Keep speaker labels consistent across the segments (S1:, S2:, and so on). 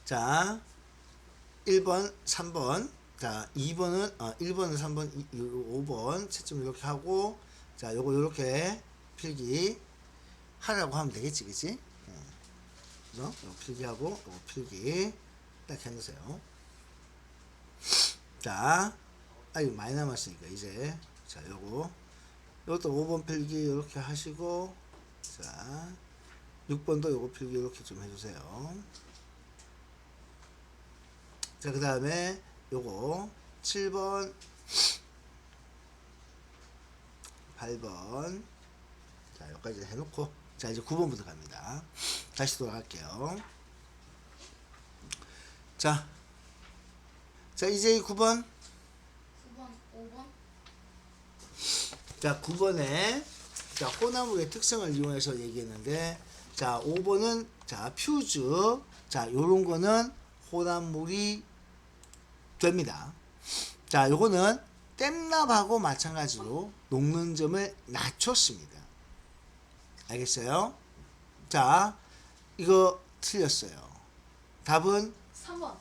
S1: 자, 1번, 3번. 자, 2번은 1번은 3번, 5번 채점 이렇게 하고 자, 요거 요렇게 필기 하라고 하면 되겠지, 그치? 그죠? 요거 필기하고 요거 필기 딱 해놓으세요. 자, 이거 많이 남았으니까 이제 자, 요거 이것도 5번 필기 이렇게 하시고 자, 6번도 요거 필기 이렇게 좀 해주세요. 자, 그 다음에 요거 7번 8번 자, 여기까지 해놓고 자, 이제 9번부터 갑니다. 다시 돌아갈게요. 자, 이제 9번
S2: 9번, 5번.
S1: 자, 9번에 자, 호나무의 특성을 이용해서 얘기했는데 자, 5번은 자, 퓨즈 자, 요런 거는 혼합물이 됩니다. 자, 요거는 댐납하고 마찬가지로 녹는 점을 낮췄습니다. 알겠어요? 자, 이거 틀렸어요. 답은
S2: 3번.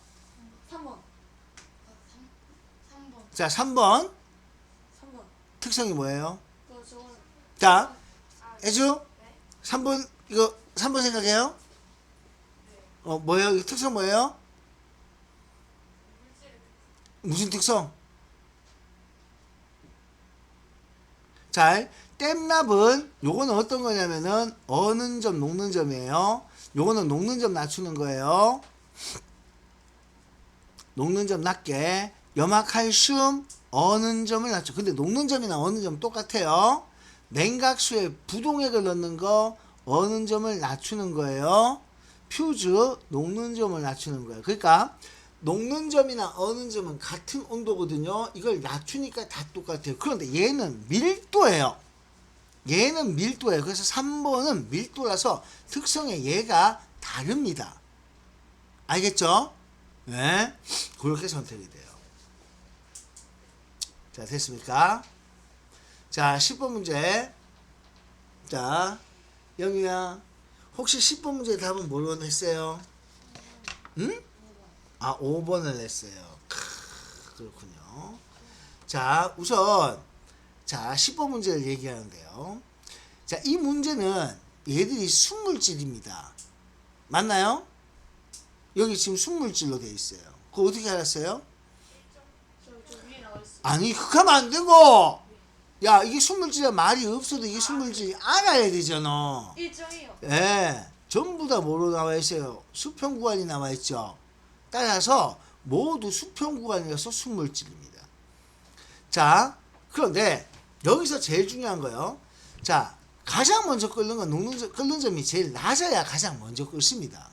S2: 3번. 3번.
S1: 자, 3번
S2: 3번.
S1: 특성이 뭐예요?
S2: 저건.
S1: 자, 해주 3번 이거 3번 생각해요? 뭐예요? 이 특성 뭐예요? 무슨 특성? 자, 댐납은 요거는 어떤 거냐면은 어는 점 녹는 점이에요. 요거는 녹는 점 낮추는 거예요. 녹는 점 낮게 염화칼슘 어는 점을 낮춰. 근데 녹는 점이나 어는 점 똑같아요. 냉각수에 부동액을 넣는 거 어는 점을 낮추는 거예요. 퓨즈 녹는 점을 낮추는 거예요. 그러니까 녹는 점이나 어는 점은 같은 온도거든요. 이걸 낮추니까 다 똑같아요. 그런데 얘는 밀도예요. 얘는 밀도예요. 그래서 3번은 밀도라서 특성에 얘가 다릅니다. 알겠죠? 네. 그렇게 선택이 돼요. 자, 됐습니까? 자, 10번 문제. 자, 영희야. 혹시 10번 문제 답은 뭐로 했어요? 응? 5번을 냈어요. 그렇군요. 자, 우선 자, 10번 문제를 얘기하는데요. 자, 이 문제는 얘들이 순물질입니다. 맞나요? 여기 지금 순물질로 되어 있어요. 그거 어떻게 알았어요?
S2: 저 위에 나와 있어.
S1: 아니, 그하면 안 되고! 야, 이게 순물질이야 말이 없어도 이게 순물질이 알아야 되잖아.
S2: 일정이요.
S1: 예, 전부 다 뭐로 나와 있어요? 수평 구간이 나와 있죠. 따라서 모두 수평 구간이라서 순물질입니다. 자, 그런데 여기서 제일 중요한 거요. 자, 가장 먼저 끓는 건 끓는 점이 제일 낮아야 가장 먼저 끓습니다.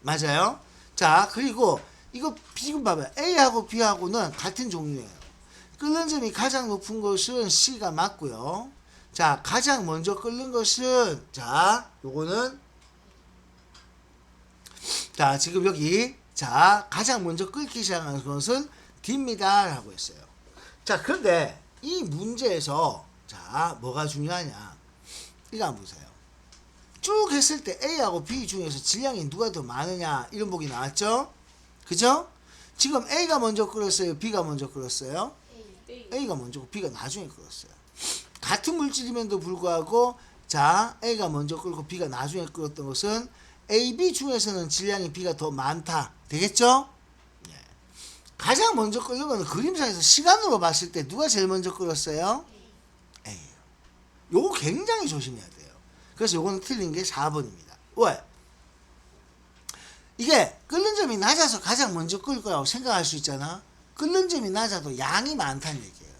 S1: 맞아요? 자, 그리고 이거 지금 봐봐요. A하고 B하고는 같은 종류예요. 끓는 점이 가장 높은 것은 C가 맞고요. 자, 가장 먼저 끓는 것은 자, 요거는 자, 지금 여기 자, 가장 먼저 끓기 시작하는 것은 D입니다 라고 했어요. 자, 그런데 이 문제에서 자, 뭐가 중요하냐? 이거 한번 보세요. 쭉 했을 때 A하고 B 중에서 질량이 누가 더 많으냐 이런 보기 나왔죠? 그죠? 지금 A가 먼저 끓었어요? B가 먼저 끓었어요? A가 먼저고 B가 나중에 끓었어요. 같은 물질임에도 불구하고 자, A가 먼저 끓고 B가 나중에 끓었던 것은 A, B 중에서는 질량이 B가 더 많다. 되겠죠? 예. 가장 먼저 끓는 거는 그림상에서 시간으로 봤을 때 누가 제일 먼저 끓었어요? A예요. 요거 굉장히 조심해야 돼요. 그래서 요거는 틀린 게 4번입니다. 왜? 이게 끓는 점이 낮아서 가장 먼저 끓을 거라고 생각할 수 있잖아. 끓는 점이 낮아도 양이 많다는 얘기예요.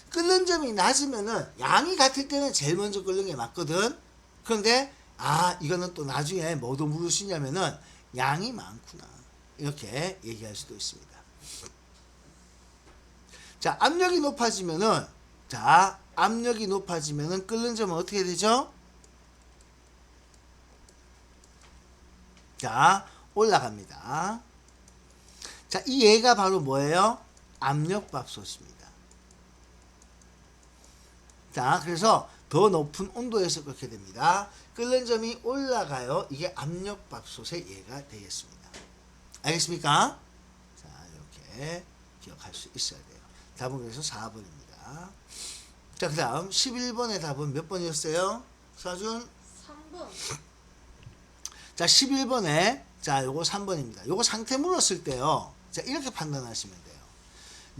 S1: 끓는 점이 낮으면은 양이 같을 때는 제일 먼저 끓는 게 맞거든. 그런데 이거는 또 나중에 뭐도 물을 수 있냐면은 양이 많구나 이렇게 얘기할 수도 있습니다. 자, 압력이 높아지면은 끓는 점은 어떻게 되죠? 자, 올라갑니다. 자, 이 얘가 바로 뭐예요? 압력밥솥입니다. 자, 그래서 더 높은 온도에서 끓게 됩니다. 끓는 점이 올라가요. 이게 압력밥솥의 예가 되겠습니다. 알겠습니까? 자, 이렇게 기억할 수 있어야 돼요. 답은 그래서 4번입니다. 자, 그 다음 11번의 답은 몇 번이었어요? 서준?
S2: 3번.
S1: 자, 11번에 자, 요거 3번입니다. 요거 상태 물었을 때요. 자, 이렇게 판단하시면 돼요.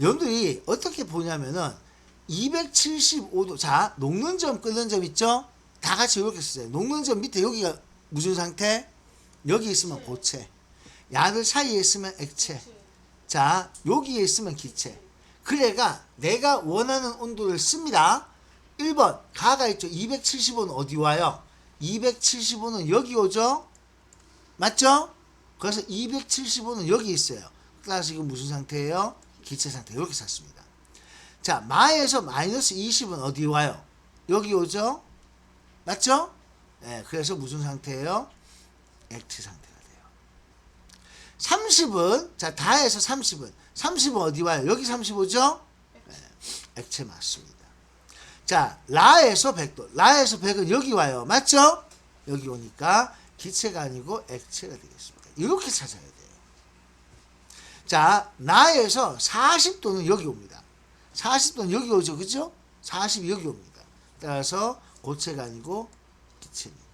S1: 여러분들이 어떻게 보냐면은 275도 자, 녹는 점, 끓는 점 있죠? 다 같이 이렇게 쓰세요. 녹는 점 밑에 여기가 무슨 상태? 여기 있으면 고체. 야들 사이에 있으면 액체. 자, 여기에 있으면 기체. 그래가 내가 원하는 온도를 씁니다. 1번 가가 있죠. 275는 어디 와요? 275는 여기 오죠? 맞죠? 그래서 275는 여기 있어요. 따라서 이건 무슨 상태예요? 기체 상태. 이렇게 샀습니다. 자, 마에서 마이너스 20은 어디 와요? 여기 오죠? 맞죠? 네, 그래서 무슨 상태예요? 액체 상태가 돼요. 30은 자, 다해서 30은 어디 와요? 여기 35죠? 네, 액체 맞습니다. 자, 라에서 100도. 라에서 100은 여기 와요. 맞죠? 여기 오니까 기체가 아니고 액체가 되겠습니다. 이렇게 찾아야 돼요. 자, 나에서 40도는 여기 옵니다. 40도는 여기 오죠. 그죠? 40이 여기 옵니다. 따라서 고체가 아니고 기체입니다.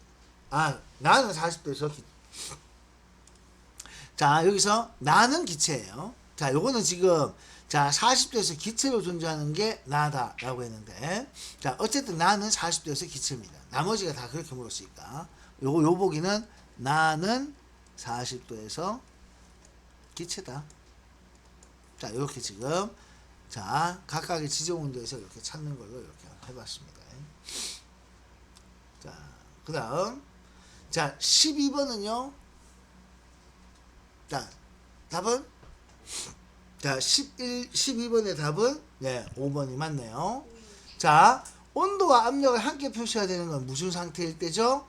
S1: 아, 나는 40도에서 자, 여기서 나는 기체예요. 자, 요거는 지금 자, 40도에서 기체로 존재하는 게 나다라고 했는데 자, 어쨌든 나는 40도에서 기체입니다. 나머지가 다 그렇게 물었으니까 요 보기는 나는 40도에서 기체다. 자, 이렇게 지금 자, 각각의 지정 온도에서 이렇게 찾는 걸로 이렇게 해봤습니다. 자, 그 다음 자, 12번은요. 자, 답은 자, 12번의 답은 네, 5번이 맞네요. 자, 온도와 압력을 함께 표시해야 되는 건 무슨 상태일 때죠?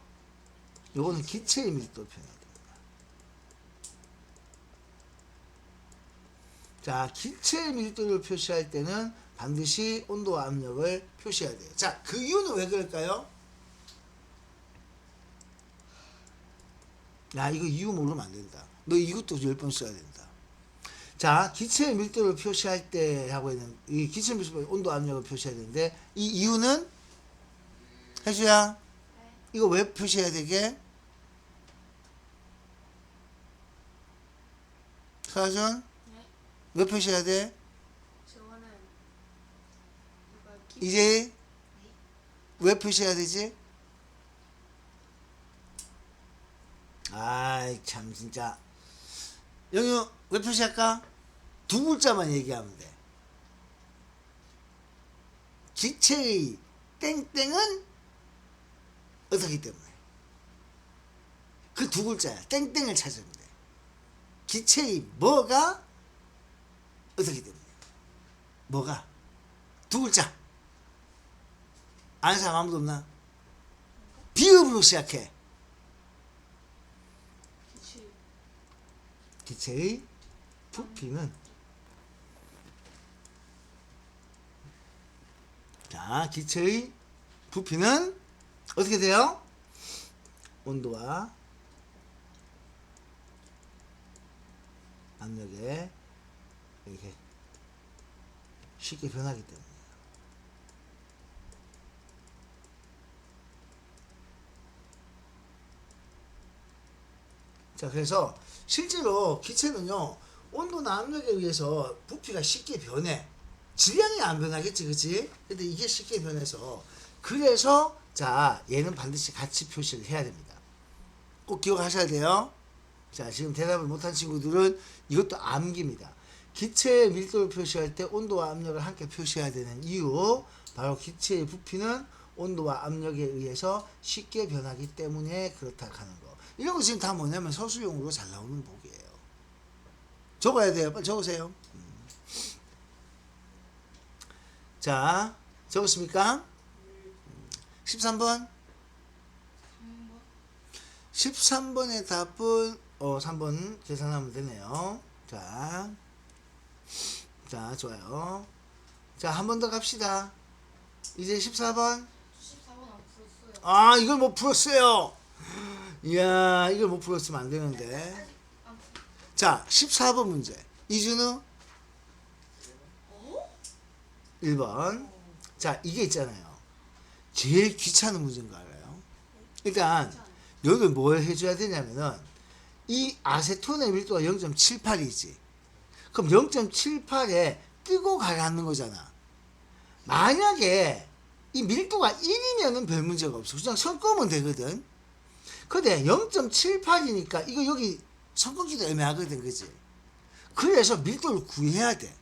S1: 요거는 기체의 밀도를 표현해야 됩니다. 자, 기체의 밀도를 표시할 때는 반드시 온도와 압력을 표시해야 돼요. 자, 그 이유는 왜 그럴까요? 야, 이거 이유 모르면 안 된다. 너 이것도 10번 써야 된다. 자, 기체의 밀도를 표시할 때 하고 있는 이 기체 밀도 온도 압력을 표시해야 되는데 이 이유는 혜주야 이거 왜 표시해야 되게? 서준
S2: 네.
S1: 왜 표시해야 돼?
S2: 저거는
S1: 이제 왜 표시해야 되지? 아이 참 진짜 영유 왜 표시할까? 두 글자만 얘기하면 돼. 기체의 땡땡은 어떻기 때문에 그 두 글자야. 땡땡을 찾으면 돼. 기체의 뭐가 어떻기 때문에 뭐가 두 글자 아는 사람 아무도 없나? 비읍으로 시작해. 기체의 부피는 자, 기체의 부피는 어떻게 돼요? 온도와 압력에 이렇게 쉽게 변하기 때문에 자, 그래서 실제로 기체는요 온도나 압력에 의해서 부피가 쉽게 변해. 질량이 안 변하겠지, 그치? 근데 이게 쉽게 변해서 그래서 자, 얘는 반드시 같이 표시를 해야 됩니다. 꼭 기억하셔야 돼요. 자, 지금 대답을 못한 친구들은 이것도 암기입니다. 기체의 밀도를 표시할 때 온도와 압력을 함께 표시해야 되는 이유, 바로 기체의 부피는 온도와 압력에 의해서 쉽게 변하기 때문에 그렇다 하는 거. 이런 거 지금 다 뭐냐면 서술용으로 잘 나오는 복이에요. 적어야 돼요. 빨리 적으세요. 자, 적었습니까? 13번. 13번의 답은 3번 계산하면 되네요. 자, 좋아요. 자, 한 번 더 갑시다. 이제 14번.
S2: 14번 안 풀었어요.
S1: 아, 이걸 못 풀었어요. 이야, 이걸 못 풀었으면 안 되는데. 자, 14번 문제. 이준우? 1번. 자, 이게 있잖아요. 제일 귀찮은 문제인 거 알아요? 일단, 여기 뭘 해줘야 되냐면은, 이 아세톤의 밀도가 0.78이지. 그럼 0.78에 뜨고 가라앉는 거잖아. 만약에 이 밀도가 1이면은 별 문제가 없어. 그냥 선 끄면 되거든. 근데 0.78이니까 이거 여기 선 끄기도 애매하거든, 그지? 그래서 밀도를 구해야 돼.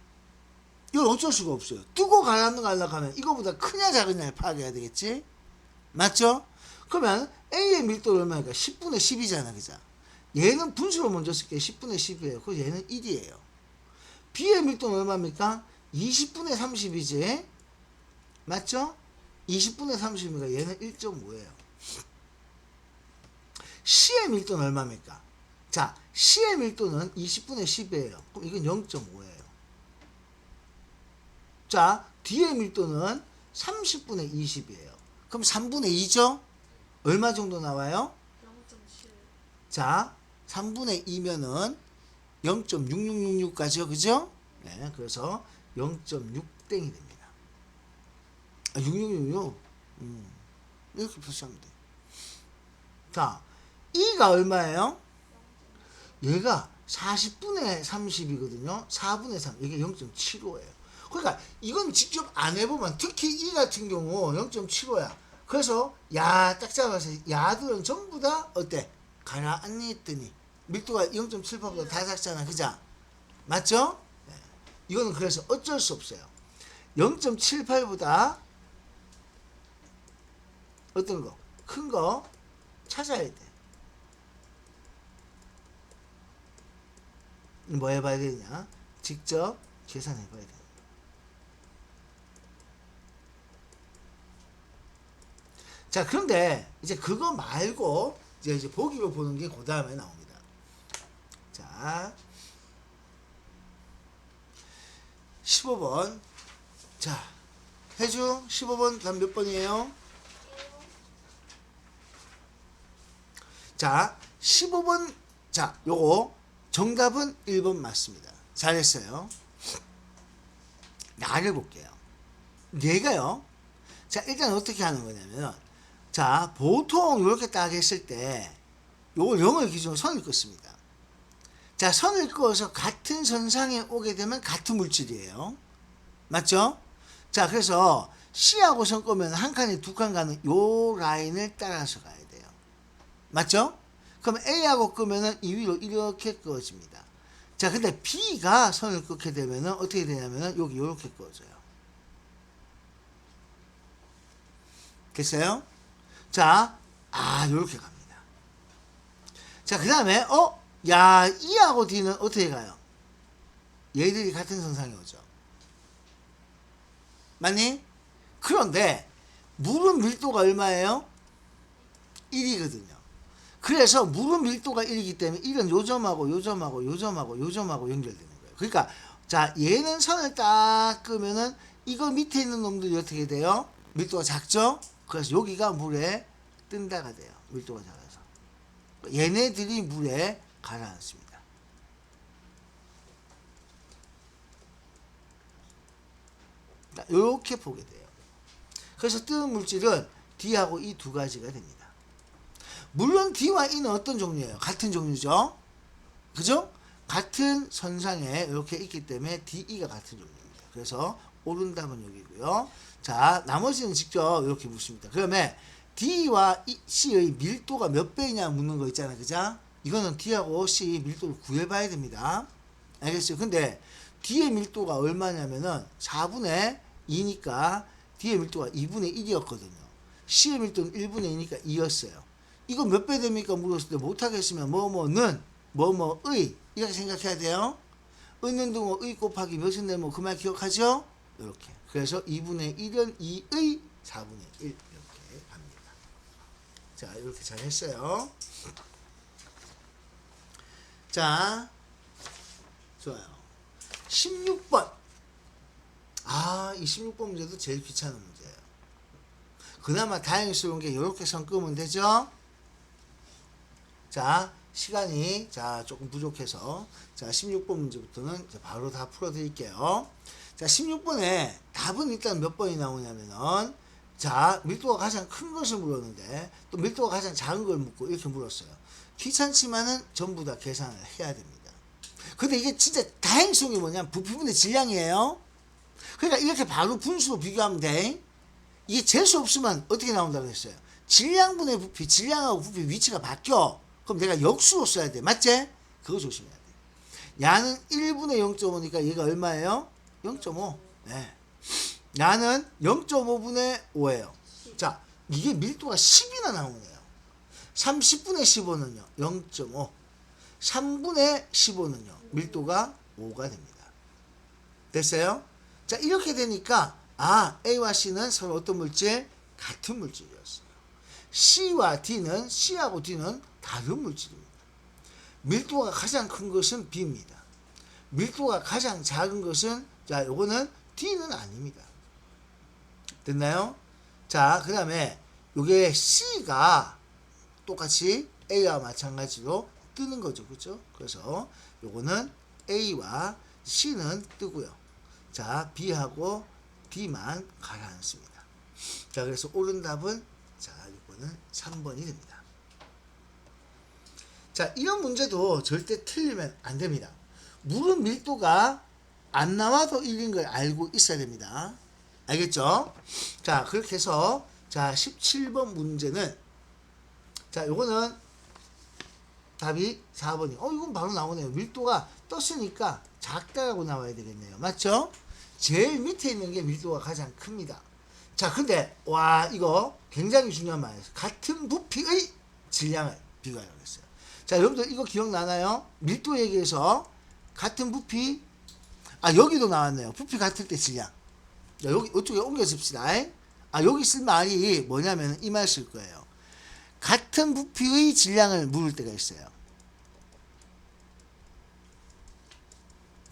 S1: 이건 어쩔 수가 없어요. 뜨고 가라앉는 거 하려고 하면 이거보다 크냐 작으냐를 파악해야 되겠지? 맞죠? 그러면 A의 밀도는 얼마니까? 10분의 10이잖아, 그죠? 얘는 분수로 먼저 쓸게 10분의 10이에요. 그래서 얘는 1이에요. B의 밀도는 얼마입니까? 20분의 30이지? 맞죠? 20분의 30이니까 얘는 1.5예요. C의 밀도는 얼마입니까? 자, C의 밀도는 20분의 10이에요. 그럼 이건 0.5예요. 자, D의 밀도는 30분의 20이에요. 그럼 3분의 2죠? 얼마 정도 나와요?
S2: 0.7.
S1: 자, 3분의 2면은 0.6666까지요. 그죠? 네, 그래서 0.6땡이 됩니다. 아, 6666. 이렇게 표시하면 돼. 자, 2가 얼마예요? 얘가 40분의 30이거든요. 4분의 3. 이게 0.75예요. 그러니까 이건 직접 안 해보면 특히 이 같은 경우 0.75야. 그래서 야 딱 잡아서 야들은 전부 다 어때? 가라앉니 밀도가 0.78보다 다 작잖아. 그죠? 맞죠? 네. 이거는 그래서 어쩔 수 없어요. 0.78보다 어떤 거? 큰 거 찾아야 돼. 뭐 해봐야 되냐? 직접 계산해봐야 돼. 자, 그런데 이제 그거 말고 이제 보기로 보는 게 그 다음에 나옵니다. 자, 15번. 자, 해주 15번 다음 몇 번이에요? 자, 15번. 자, 요거 정답은 1번 맞습니다. 잘했어요. 나를 볼게요. 얘가요. 자, 일단 어떻게 하는 거냐면, 자, 보통 이렇게 딱 했을 때 요걸 0을 기준으로 선을 긋습니다. 자, 선을 그어서 같은 선상에 오게 되면 같은 물질이에요. 맞죠? 자, 그래서 C하고 선 끄면 한 칸에 두 칸 가는 요 라인을 따라서 가야 돼요. 맞죠? 그럼 A하고 끄면은 이 위로 이렇게 그어집니다. 자, 근데 B가 선을 긋게 되면은 어떻게 되냐면은 여기 이렇게 그어져요. 됐어요? 자, 요렇게 갑니다. 자, 그 다음에, 야, E하고 D는 어떻게 가요? 얘들이 같은 선상에 오죠. 맞니? 그런데, 물은 밀도가 얼마예요? 1이거든요. 그래서 물은 밀도가 1이기 때문에 1은 요 점하고 요 점하고 요 점하고 요 점하고 연결되는 거예요. 그러니까, 자, 얘는 선을 딱 끄면은, 이거 밑에 있는 놈들이 어떻게 돼요? 밀도가 작죠? 그래서 여기가 물에 뜬다가 돼요. 밀도가 작아서. 얘네들이 물에 가라앉습니다. 이렇게 보게 돼요. 그래서 뜨는 물질은 D하고 E 두 가지가 됩니다. 물론 D와 E는 어떤 종류예요? 같은 종류죠? 그죠? 같은 선상에 이렇게 있기 때문에 D, E가 같은 종류입니다. 그래서 옳은 답은 여기고요. 자, 나머지는 직접 이렇게 묻습니다. 그러면 D와 C의 밀도가 몇 배이냐 묻는 거 있잖아요. 그죠? 이거는 D하고 C 밀도를 구해봐야 됩니다. 알겠어요? 근데 D의 밀도가 얼마냐면은 4분의 2니까 D의 밀도가 2분의 1이었거든요. C의 밀도는 1분의 2니까 2였어요. 이거 몇 배 됩니까? 물었을 때 못하겠으면 뭐뭐는 뭐뭐의 이렇게 생각해야 돼요. 있는 동어 의 곱하기 몇인 되면 그 말 기억하죠? 이렇게. 그래서 2분의 1은 2의 4분의 1 이렇게 갑니다. 자, 이렇게 잘 했어요. 자, 좋아요. 16번. 이 16번 문제도 제일 귀찮은 문제예요. 그나마 다행스러운 게 이렇게 선 끄면 되죠? 자, 시간이 자 조금 부족해서 자 16번 문제부터는 이제 바로 다 풀어드릴게요. 자 16번에 답은 일단 몇 번이 나오냐면은 자 밀도가 가장 큰 것을 물었는데 또 밀도가 가장 작은 걸 묻고 이렇게 물었어요. 귀찮지만은 전부 다 계산을 해야 됩니다. 근데 이게 진짜 다행성이 뭐냐면 부피분의 질량이에요. 그러니까 이렇게 바로 분수로 비교하면 돼. 이게 재수 없으면 어떻게 나온다고 했어요? 질량분의 부피, 질량하고 부피 위치가 바뀌어. 그럼 내가 역수로 써야 돼. 맞지? 그거 조심해야 돼. 야는 1분의 0.5니까 얘가 얼마예요? 0.5. 네. 야는 0.5분의 5예요. 자, 이게 밀도가 10이나 나오네요. 30분의 15는요. 0.5. 3분의 15는요. 밀도가 5가 됩니다. 됐어요? 자, 이렇게 되니까 A와 C는 서로 어떤 물질? 같은 물질이었어요. C와 D는 C하고 D는 다른 물질입니다. 밀도가 가장 큰 것은 B입니다. 밀도가 가장 작은 것은 자, 요거는 D는 아닙니다. 됐나요? 자, 그 다음에 요게 C가 똑같이 A와 마찬가지로 뜨는 거죠. 그죠? 그래서 요거는 A와 C는 뜨고요. 자, B하고 D만 가라앉습니다. 자, 그래서 옳은 답은 자, 이거는 3번이 됩니다. 자, 이런 문제도 절대 틀리면 안 됩니다. 물은 밀도가 안 나와도 1인 걸 알고 있어야 됩니다. 알겠죠? 자, 그렇게 해서 자, 17번 문제는 자, 요거는 답이 4번이. 이건 바로 나오네요. 밀도가 떴으니까 작다라고 나와야 되겠네요. 맞죠? 제일 밑에 있는 게 밀도가 가장 큽니다. 자, 근데 와, 이거 굉장히 중요한 말이에요. 같은 부피의 질량을 비교하라고 했어요. 자, 여러분들 이거 기억나나요? 밀도 얘기해서 같은 부피, 여기도 나왔네요. 부피 같을 때 질량. 자, 여기 이쪽에 옮겨 씁시다. 여기 쓸 말이 뭐냐면 이 말 쓸 거예요. 같은 부피의 질량을 물을 때가 있어요.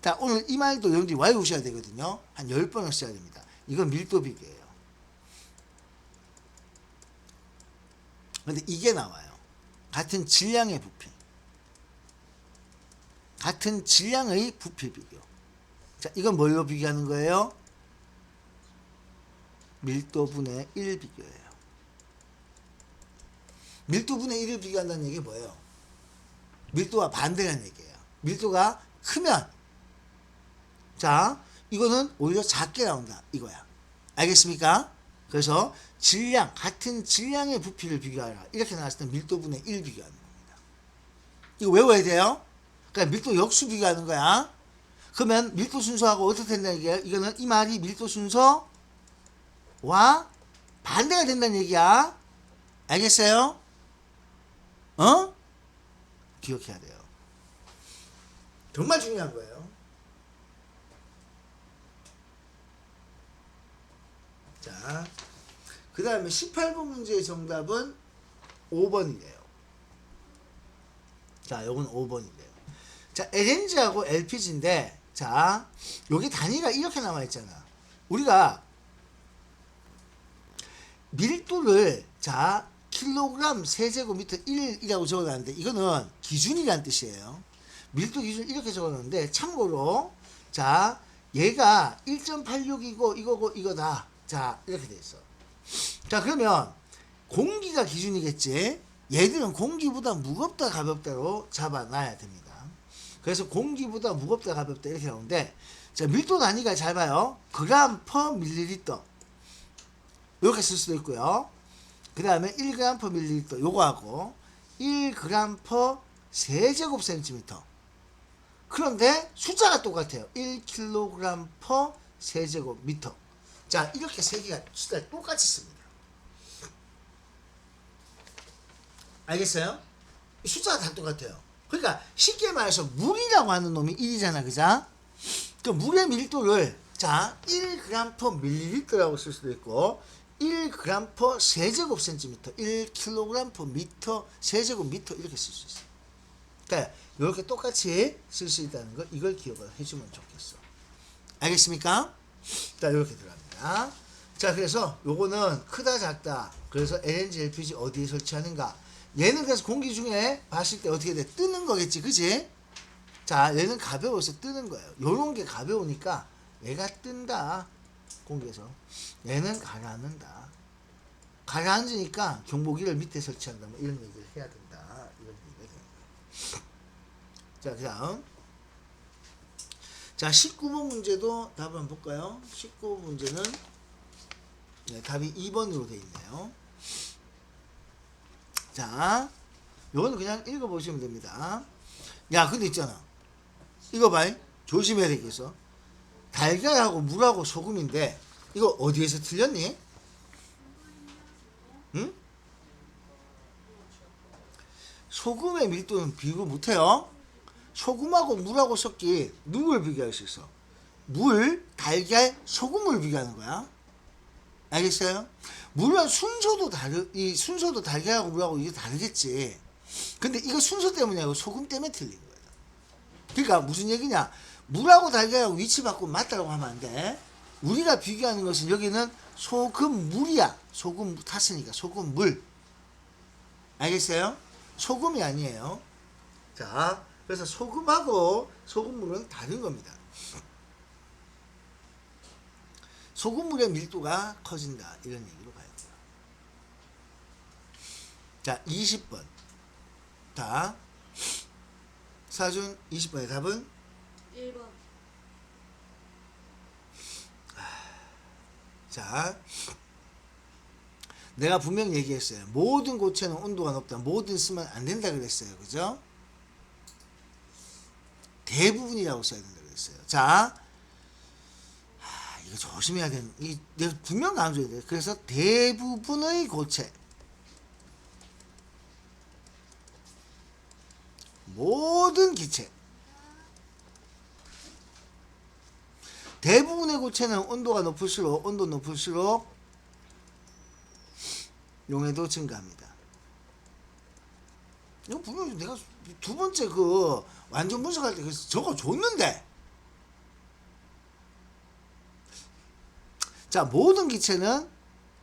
S1: 자, 오늘 이 말도 여러분들이 외우셔야 되거든요. 한 10번을 써야 됩니다. 이건 밀도 비교예요. 근데 이게 나와요. 같은 질량의 부피. 같은 질량의 부피 비교. 자, 이건 뭘로 비교하는 거예요? 밀도분의 1 비교예요. 밀도분의 1을 비교한다는 얘기 뭐예요? 밀도와 반대라는 얘기예요. 밀도가 크면 자, 이거는 오히려 작게 나온다 이거야. 알겠습니까? 그래서 질량, 같은 질량의 부피를 비교하라 이렇게 나왔을 때 밀도분의 1 비교하는 겁니다. 이거 외워야 돼요. 그러니까 밀도 역수 비교하는 거야. 그러면 밀도 순서하고 어떻게 된다는 얘기예요? 이거는 이 말이 밀도 순서와 반대가 된다는 얘기야. 알겠어요? 기억해야 돼요. 정말 중요한 거예요. 자, 그 다음에 18번 문제의 정답은 5번이래요. 자, 요건 5번이래요. 자, LNG하고 LPG인데, 자, 여기 단위가 이렇게 나와 있잖아. 우리가 밀도를, 자, 킬로그램 세제곱미터 1이라고 적어놨는데, 이거는 기준이라는 뜻이에요. 밀도 기준 이렇게 적어놨는데, 참고로, 자, 얘가 1.86이고, 이거고, 이거다. 자, 이렇게 돼 있어. 자, 그러면 공기가 기준이겠지. 얘들은 공기보다 무겁다 가볍다로 잡아놔야 됩니다. 그래서 공기보다 무겁다 가볍다 이렇게 나오는데, 자, 밀도 단위가 잘 봐요. 그램 퍼 밀리리터 이렇게 쓸 수도 있고요. 그 다음에 1g 퍼 밀리리터 요거하고 1g 퍼 세제곱 센티미터. 그런데 숫자가 똑같아요. 1kg 퍼 세제곱 미터. 자, 이렇게 세 개가 숫자를 똑같이 씁니다. 알겠어요? 숫자가 다 똑같아요. 그러니까 쉽게 말해서 물이라고 하는 놈이 1이잖아. 그자? 그 물의 밀도를 자 1g per 밀리리터라고 쓸 수도 있고 1g per 세제곱 센티미터 1kg per 미터 세제곱 미터 이렇게 쓸 수 있어요. 그러니까 이렇게 똑같이 쓸 수 있다는 거 이걸 기억을 해주면 좋겠어. 알겠습니까? 자, 이렇게 들어갑니다. 자, 그래서 요거는 크다 작다. 그래서 LNG, LPG 어디에 설치하는가? 얘는 그래서 공기 중에 봤을 때 어떻게 돼? 뜨는 거겠지, 그지? 자, 얘는 가벼워서 뜨는 거예요. 요런 게 가벼우니까 얘가 뜬다. 공기에서. 얘는 가라앉는다. 가라앉으니까 경보기를 밑에 설치한다. 뭐 이런 얘기를 해야 된다. 이런 얘기가 되는 거예요. 자, 그 다음. 자, 19번 문제도 답 한번 볼까요? 19번 문제는 네, 답이 2번으로 되어 있네요. 자, 요거는 그냥 읽어보시면 됩니다. 야, 근데 있잖아. 이거 봐. 조심해야 되겠어. 달걀하고 물하고 소금인데, 이거 어디에서 틀렸니? 응? 소금의 밀도는 비교 못해요. 소금하고 물하고 섞기 누구를 비교할 수 있어? 물, 달걀, 소금을 비교하는 거야. 알겠어요? 물론 이 순서도 달걀하고 물하고 이게 다르겠지. 근데 이거 순서 때문이 아니고 소금 때문에 틀린 거야. 그러니까 무슨 얘기냐? 물하고 달걀하고 위치 바꾸면 맞다고 하면 안 돼. 우리가 비교하는 것은 여기는 소금 물이야. 소금 탔으니까 소금 물. 알겠어요? 소금이 아니에요. 자, 그래서 소금하고 소금물은 다른 겁니다. 소금물의 밀도가 커진다. 이런 얘기로 가요. 자, 20번. 자, 사준 20번의 답은
S2: 1번.
S1: 자, 내가 분명 얘기했어요. 모든 고체는 온도가 높다. 모든 쓰면 안 된다 그랬어요. 그죠? 대부분이라고 써야 된다 그랬어요. 자, 이거 조심해야 되는, 이 내가 분명 강조해야 돼. 그래서 대부분의 고체, 모든 기체, 대부분의 고체는 온도 높을수록 용해도 증가합니다. 이거 분명히 내가 두 번째 그 완전 분석할 때 그래서 적어줬는데. 자, 모든 기체는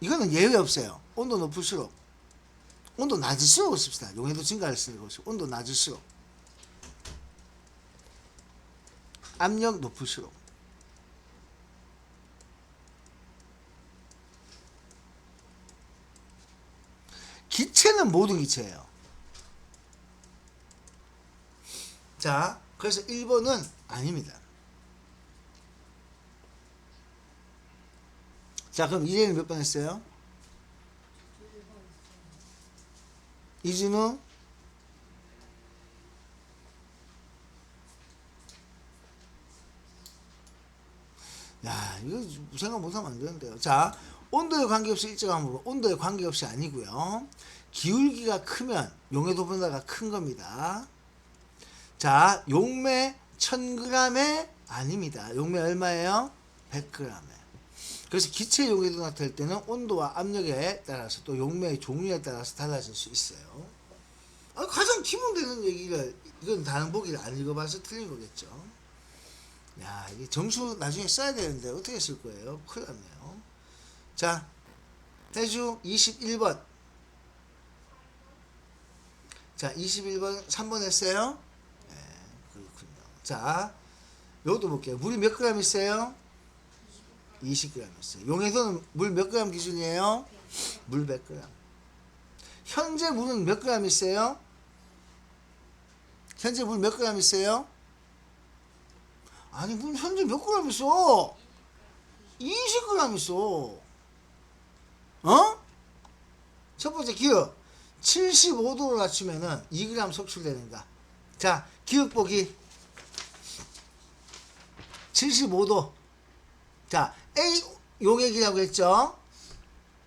S1: 이거는 예외 없어요. 온도 높을수록, 온도 낮을수록 씁시다. 용해도 증가를 쓰는 것이고, 온도 낮을수록, 압력 높을수록. 기체는 모든 기체예요. 자, 그래서 1번은 아닙니다. 자, 그럼 이제는 몇 번 했어요? 이준우? 야, 이거 생각 못하면 안 되는데요. 자, 온도에 관계없이 일정함으로, 온도에 관계없이 아니고요. 기울기가 크면 용해도 분자가 큰 겁니다. 자, 용매 1000g에 아닙니다. 용매 얼마예요? 100g에. 그래서 기체 용해도 나타날 때는 온도와 압력에 따라서 또 용매의 종류에 따라서 달라질 수 있어요. 가장 기본 되는 얘기를, 이건 다른 보기를 안 읽어봐서 틀린 거겠죠. 야, 이게 점수 나중에 써야 되는데 어떻게 쓸 거예요? 큰일 났네요. 자, 해주 21번. 자, 21번 3번 했어요? 네, 그렇군요. 자, 요것도 볼게요. 물이 몇 그램 있어요? 20g 있어요. 용해도는 물 몇 그램 기준이에요? 물 100g. 현재 물은 몇 그램 있어요? 현재 물 몇 그램 있어요? 아니, 물 현재 몇 그램 있어? 20g 있어. 어? 첫 번째 기억. 75도로 낮추면은 2g 속출되는가. 자, 기억 보기. 75도. 자, A 용액이라고 했죠?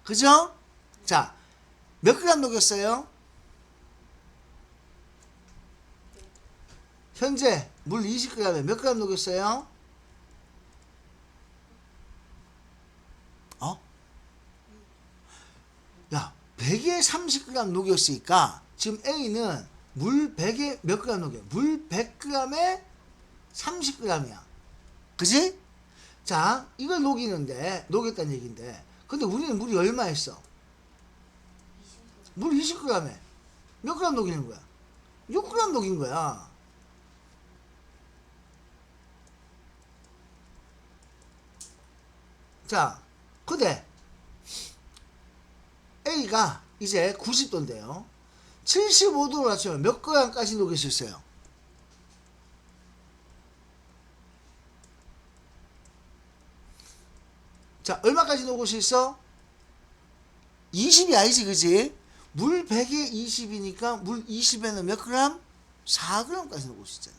S1: 그죠? 자, 몇 그램 녹였어요? 현재 물 20g에 몇 그램 녹였어요? 야, 100에 30g 녹였으니까 지금 A는 물 100에 몇 g 녹여? 물 100g에 30g이야. 그지? 자, 이걸 녹였다는 얘기인데, 근데 우리는 물이 얼마 했어? 물 20g에. 몇 그램 녹이는 거야? 6g 녹인 거야. 자, 근데 A가 이제 90도인데요. 75도로 낮추면 몇 g까지 녹일 수 있어요? 자, 얼마까지 녹을 수 있어? 20이 아니지, 그지? 물 100에 20이니까 물 20에는 몇 그램? 4g까지 녹을 수 있잖아.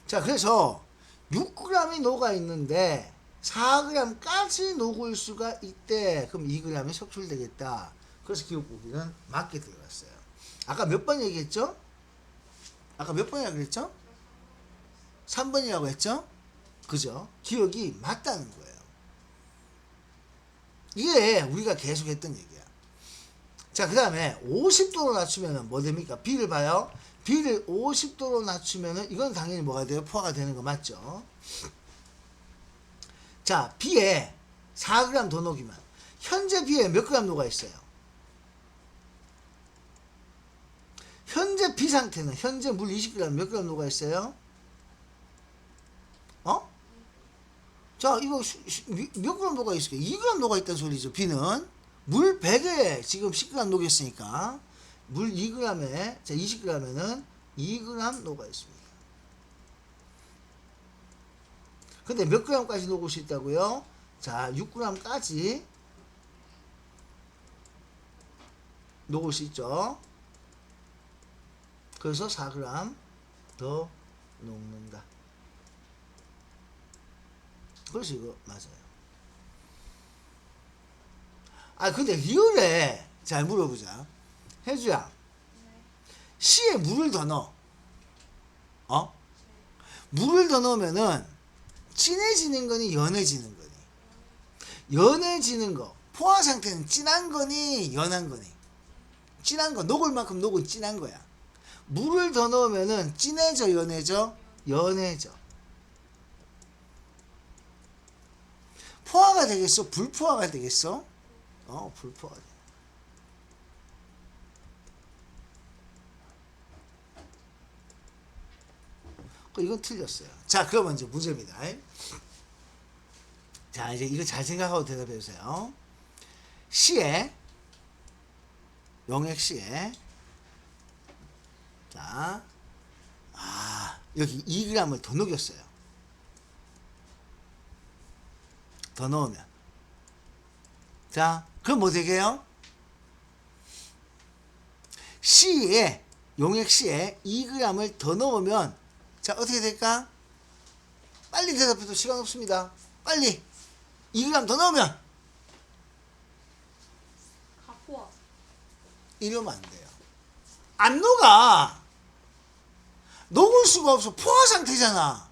S1: 자, 그래서 6g이 녹아 있는데 4g까지 녹을 수가 있대. 그럼 2g이 섭출되겠다. 그래서 기억보기는 맞게 들어갔어요. 아까 몇 번 얘기했죠? 아까 몇 번이라고 그랬죠? 3번이라고 했죠? 그죠? 기억이 맞다는 거예요. 이게 우리가 계속 했던 얘기야. 자, 그 다음에 50도로 낮추면 뭐 됩니까? B를 봐요. B를 50도로 낮추면 이건 당연히 뭐가 돼요? 포화가 되는 거 맞죠? 자, B에 4g 더 녹이면 현재 B에 몇 g 녹아 있어요? 현재 B 상태는 현재 물 20g 몇 g 녹아 있어요? 어? 자, 이거 몇 g 녹아 있을까요? 2g 녹아 있다는 소리죠. B는 물 100에 지금 10g 녹였으니까 물 2g에 자 20g에는 2g 녹아 있습니다. 근데 몇 g까지 녹을 수 있다고요? 자, 6g까지 녹을 수 있죠. 그래서 4g 더 녹는다. 그래서 이거 맞아요. 아, 근데 리얼에 잘 물어보자. 혜주야, C에 물을 더 넣어. 어? 물을 더 넣으면은 진해지는 거니 연해지는 거니? 연해지는 거. 포화 상태는 진한 거니 연한 거니? 진한 거. 녹을 만큼 녹은 진한 거야. 물을 더 넣으면은 진해져 연해져? 연해져. 포화가 되겠어? 불포화가 되겠어? 불포화가 돼. 이건 틀렸어요. 자, 그러면 이제 문제입니다. 자, 이제 이거 잘 생각하고 대답해 주세요. C에 용액 C에 자, 여기 2g을 더 녹였어요. 더 넣으면 자, 그럼 뭐 되게요? C에 용액 C에 2g을 더 넣으면 자, 어떻게 될까? 빨리 대답해도 시간 없습니다. 빨리 2g 더 넣으면
S2: 가포화.
S1: 이러면 안 돼요. 안 녹아. 녹을 수가 없어. 포화 상태잖아.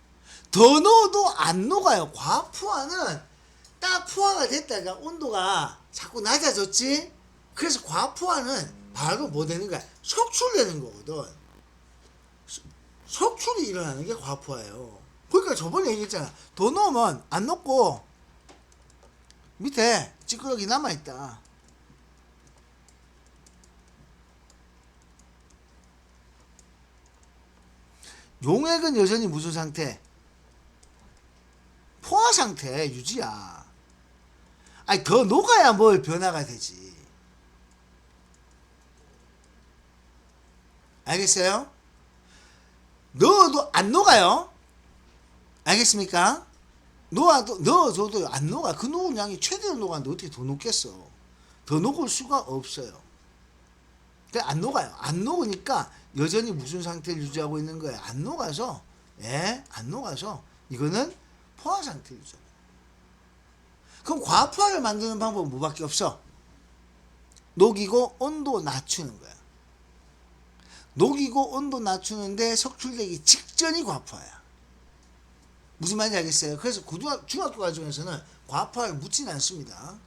S1: 더 넣어도 안 녹아요. 과포화는 딱 포화가 됐다가 온도가 자꾸 낮아졌지. 그래서 과포화는 바로 뭐 되는 거야? 속출되는 거거든. 속출이 일어나는 게 과포화예요. 그러니까 저번에 얘기했잖아. 더 넣으면 안 녹고 밑에 찌끄러기 남아있다. 용액은 여전히 무슨 상태? 포화 상태 유지야. 아니, 더 녹아야 뭘 변화가 되지. 알겠어요? 넣어도 안 녹아요. 알겠습니까? 넣어줘도 안 녹아. 그 녹은 양이 최대로 녹았는데 어떻게 더 녹겠어? 더 녹을 수가 없어요. 그러니까 안 녹아요. 안 녹으니까 여전히 무슨 상태를 유지하고 있는 거예요? 안 녹아서, 안 녹아서 이거는 포화 상태를 유지하고. 그럼 과포화를 만드는 방법은 뭐밖에 없어? 녹이고 온도 낮추는 거야. 녹이고 온도 낮추는데 석출되기 직전이 과포화야. 무슨 말인지 알겠어요? 그래서 중학교 과정에서는 과포화를 묻지는 않습니다.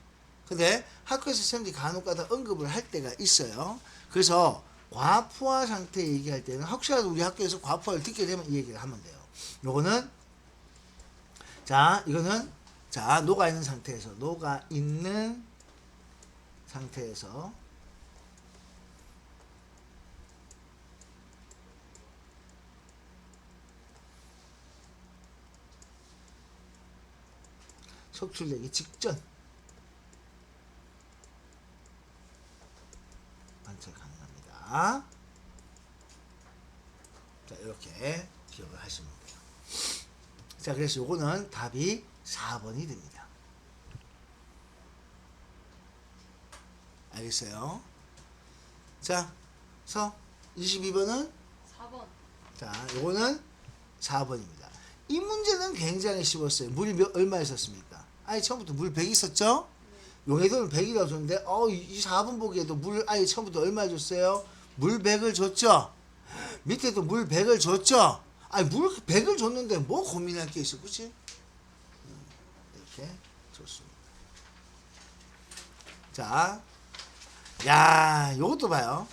S1: 근데 학교에서 선생님들이 간혹가다 언급을 할 때가 있어요. 그래서 과포화 상태 얘기할 때는 혹시라도 우리 학교에서 과포화를 듣게 되면 이 얘기를 하면 돼요. 요거는 자 이거는 자 녹아 있는 상태에서 속출되기 직전 관찰 가능합니다. 자 이렇게 기억을 하시면 돼요. 자 그래서 요거는 답이 4번이 됩니다. 알겠어요? 자, 22번은
S2: 4번.
S1: 자, 요거는 4번입니다. 이 문제는 굉장히 쉬웠어요. 물이 얼마 있었습니까? 아예 처음부터 물 100 있었죠? 용해도는 100이라고 줬는데 이 4번 보기에도 물 아예 처음부터 얼마 줬어요? 물 100을 줬죠? 밑에도 물 100을 줬죠? 아니 물 100을 줬는데 뭐 고민할 게 있어, 그치? 이렇게 좋습니다. 자, 야, 요것도 봐요.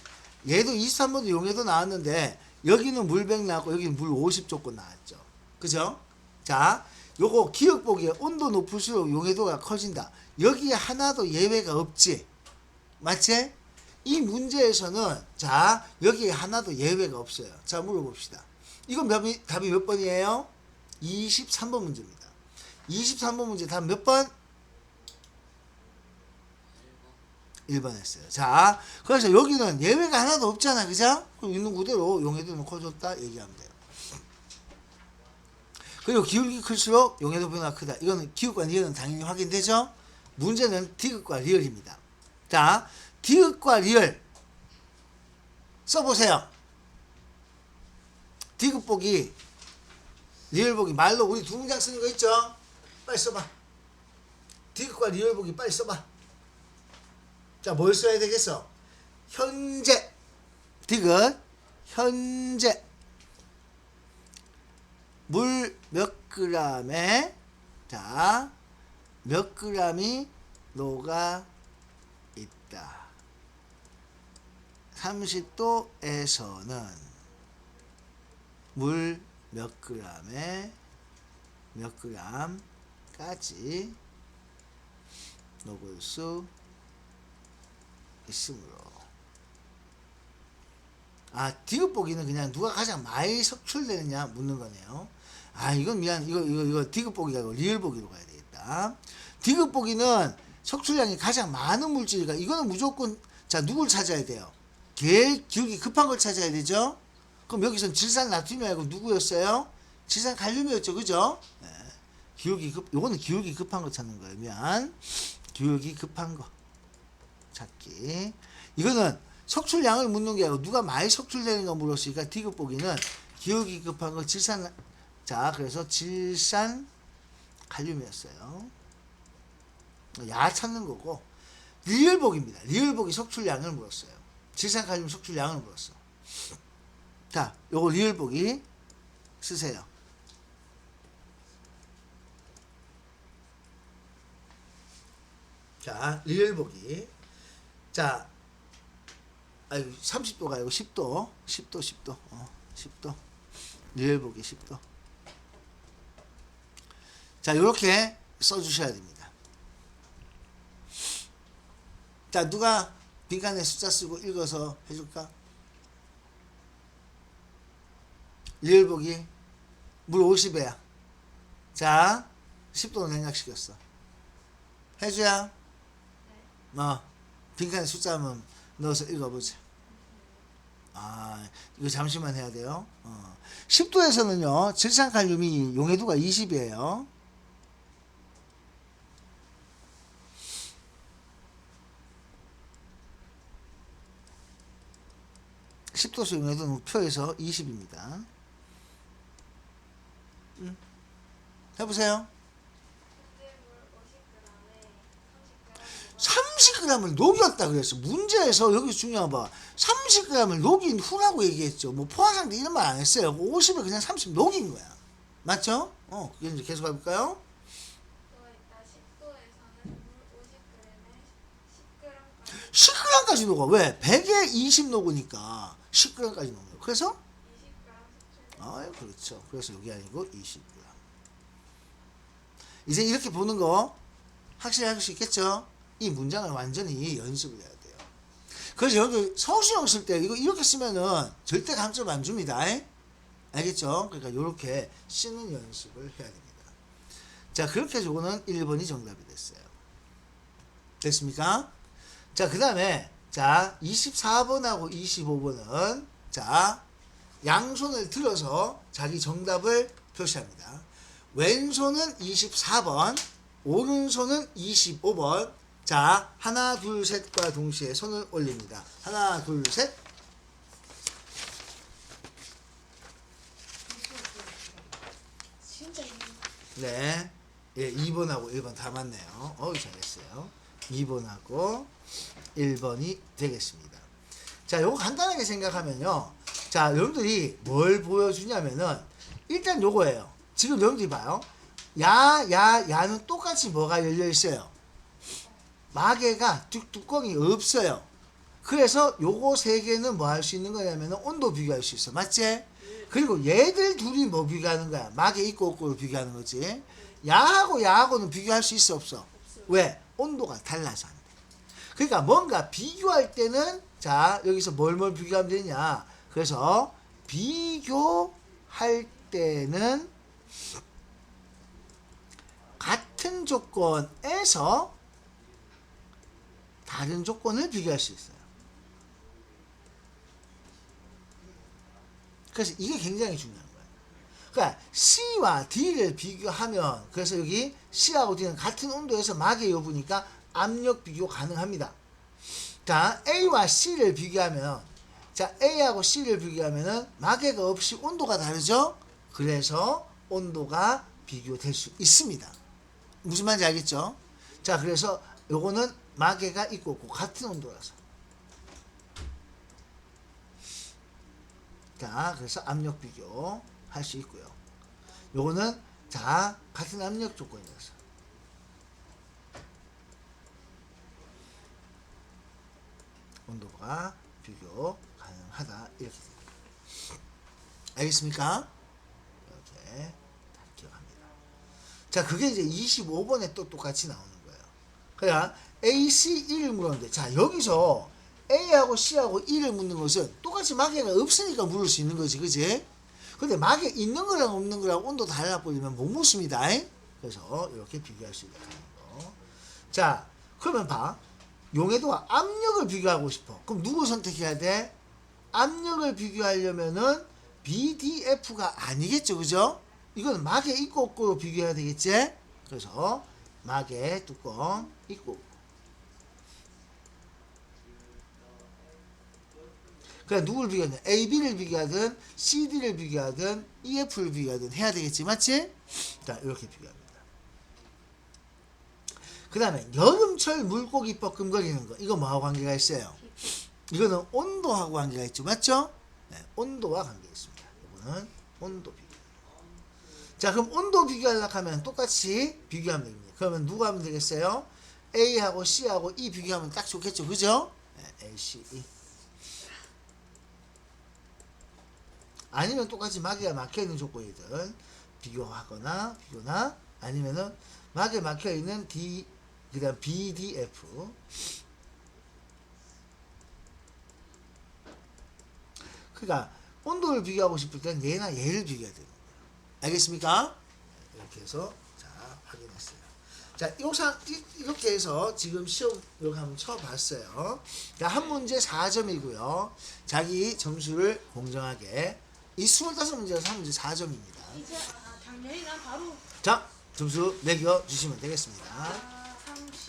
S1: 얘도 23번도 용해도 나왔는데 여기는 물 100 나왔고 여기는 물 50 조건 나왔죠. 그죠? 자, 요거 기억 보기에 온도 높을수록 용해도가 커진다. 여기에 하나도 예외가 없지. 맞지? 이 문제에서는 자, 여기에 하나도 예외가 없어요. 자, 물어봅시다. 이건 답이 몇 번이에요? 23번 문제입니다. 23번 문제 답 몇 번? 1번 했어요. 자, 그래서 여기는 예외가 하나도 없잖아. 그죠? 있는 그대로 용해도는 커졌다 얘기하면 돼요. 그리고 기울기 클수록 용해도 변화가 크다. 이거는 기울과 리얼은 당연히 확인되죠? 문제는 디귿과 리얼입니다. 자, 디귿과 리얼 써보세요. 디귿 보기, 리얼 보기 말로 우리 두 문장 쓰는 거 있죠? 빨리 써봐. 디귿과 리얼 보기 빨리 써봐. 자, 뭘 써야 되겠어? 현재 디귿 현재 물 몇 그램에 자, 몇 그램이 녹아 있다. 30도에서는 물 몇 그램에 몇 그램까지 녹을 수 있으므로. 아, 디귿 보기는 그냥 누가 가장 많이 석출되느냐 묻는 거네요. 아, 이건 미안. 이거 디귿 보기가 아니고 리얼 보기로 가야 되겠다. 디귿 보기는 석출량이 가장 많은 물질이니까 이거는 무조건 자, 누굴 찾아야 돼요? 기울기 급한 걸 찾아야 되죠? 그럼 여기선 질산나트륨이 아니고 누구였어요? 질산칼륨이었죠. 그죠? 네. 요거는 기울기 급한 거 찾는 거예요. 미안. 기울기 급한 거 찾기. 이거는 석출량을 묻는 게 아니고 누가 많이 석출되는가 물었으니까 디귿 보기는 기울기 급한 거 자, 그래서 질산 칼륨이었어요. 야 찾는 거고. 리얼 보기입니다. 리얼 보기 석출량을 물었어요. 질산 칼륨 석출량을 물었어. 자, 요거 리얼 보기 쓰세요. 자, 리얼 보기. 자, 30도가 아니고 10도. 10도. 리얼 보기 10도. 자, 요렇게 써주셔야 됩니다. 자, 누가 빈칸에 숫자 쓰고 읽어서 해줄까? 리얼 보기 물 50이야. 자, 10도 냉각시켰어. 해줘야. 빈칸에 숫자 한번 넣어서 읽어보자. 아, 이거 잠시만 해야 돼요. 10도에서는요, 질산칼륨이 용해도가 20이에요. (10도수) 용해도는 표에서 20입니다. 해보세요. 30g을 녹였다 그랬어. 문제에서 여기서 중요한 거 봐. 30g을 녹인 후라고 얘기했죠. 뭐 포화상태 이런 말 안 했어요. 50을 그냥 30 녹인 거야. 맞죠? 그게 이제 계속 해볼까요? 10g까지 녹아. 왜? 100에 20 녹으니까 10g까지 녹아요. 그래서 그렇죠. 그래서 여기 아니고 20이고요. 이제 이렇게 보는 거 확실히 할 수 있겠죠? 이 문장을 완전히 연습을 해야 돼요. 그래서 여러분들 서술형 쓸 때 이거 이렇게 쓰면은 절대 감점 안 줍니다. 알겠죠? 그러니까 이렇게 쓰는 연습을 해야 됩니다. 자, 그렇게 해서 이거는 1번이 정답이 됐어요. 됐습니까? 자, 그 다음에 자 24번하고 25번은 자 양손을 들어서 자기 정답을 표시합니다. 왼손은 24번, 오른손은 25번. 자, 하나, 둘, 셋과 동시에 손을 올립니다. 하나, 둘, 셋.
S2: 진짜
S1: 네. 예, 2번하고 1번 다 맞네요. 잘했어요. 2번하고 1번이 되겠습니다. 자, 요거 간단하게 생각하면요. 자, 여러분들이 뭘 보여주냐면은 일단 요거예요. 지금 여러분들이 봐요. 야는 똑같이 뭐가 열려 있어요. 마개가 뚜껑이 없어요. 그래서 요거 세 개는 뭐 할 수 있는 거냐면은 온도 비교할 수 있어. 맞지? 그리고 얘들 둘이 뭐 비교하는 거야? 마개 있고 없고를 비교하는 거지. 야하고는 비교할 수 있어 없어? 왜? 온도가 달라서 안 돼. 그러니까 뭔가 비교할 때는 자 여기서 뭘 비교하면 되냐? 그래서 비교할 때는 같은 조건에서 다른 조건을 비교할 수 있어요. 그래서 이게 굉장히 중요한 거예요. 그러니까 C와 D를 비교하면 그래서 여기 C하고 D는 같은 온도에서 마개 여부니까 압력 비교 가능합니다. 자, A와 C를 비교하면 자, A하고 C를 비교하면은 마개가 없이 온도가 다르죠? 그래서 온도가 비교될 수 있습니다. 무슨 말인지 알겠죠? 자, 그래서 요거는 마개가 있고 없고 같은 온도라서. 자, 그래서 압력 비교 할 수 있고요. 요거는 자, 같은 압력 조건이라서. 온도가 비교 가능하다 이렇게 됩니다. 알겠습니까? 이렇게 다 기억합니다. 자, 그게 이제 25번에 또 똑같이 나오는 거예요. 그러니까 A, C, E를 물었는데 자 여기서 A하고 C하고 E를 묻는 것은 똑같이 마개가 없으니까 물을 수 있는 거지, 그지? 근데 마개 있는 거랑 없는 거랑 온도 달라버리면 못 묻습니다. 그래서 이렇게 비교할 수 있다는 거. 자, 그러면 봐. 용해도와 압력을 비교하고 싶어. 그럼 누구 선택해야 돼? 압력을 비교하려면은 BDF가 아니겠죠, 그죠? 이건 마개 있고 없고로 비교해야 되겠지? 그래서 마개 뚜껑 있고 없고. 그래 누구를 비교하든 AB를 비교하든 CD를 비교하든 EF를 비교하든 해야 되겠지, 맞지? 자, 이렇게 비교합니다. 그 다음에 여름철 물고기 뻐끔거리는 거 이거 뭐하고 관계가 있어요? 이거는 온도하고 관계가 있죠, 맞죠? 네, 온도와 관계가 있습니다. 이거는 온도 비교. 자, 그럼 온도 비교하려고 하면 똑같이 비교하면 됩니다. 그러면 누가 하면 되겠어요? A하고 C하고 E 비교하면 딱 좋겠죠, 그죠? 네, A, C, E. 아니면 똑같이 마개가 막혀있는 조건이든 비교나 아니면은 마개 막혀있는 D 그 다음 BDF. 그러니까 온도를 비교하고 싶을 때는 얘나 얘를 비교해야 되는 거예요. 알겠습니까? 이렇게 해서 자 확인했어요. 자, 이렇게 해서 지금 시험 이렇게 한번 쳐봤어요. 자, 한 문제 4점이고요. 자기 점수를 공정하게 이 25문제에서 한 문제 4점입니다.
S2: 이제 작년이랑 바로
S1: 자, 점수 매겨 주시면 되겠습니다.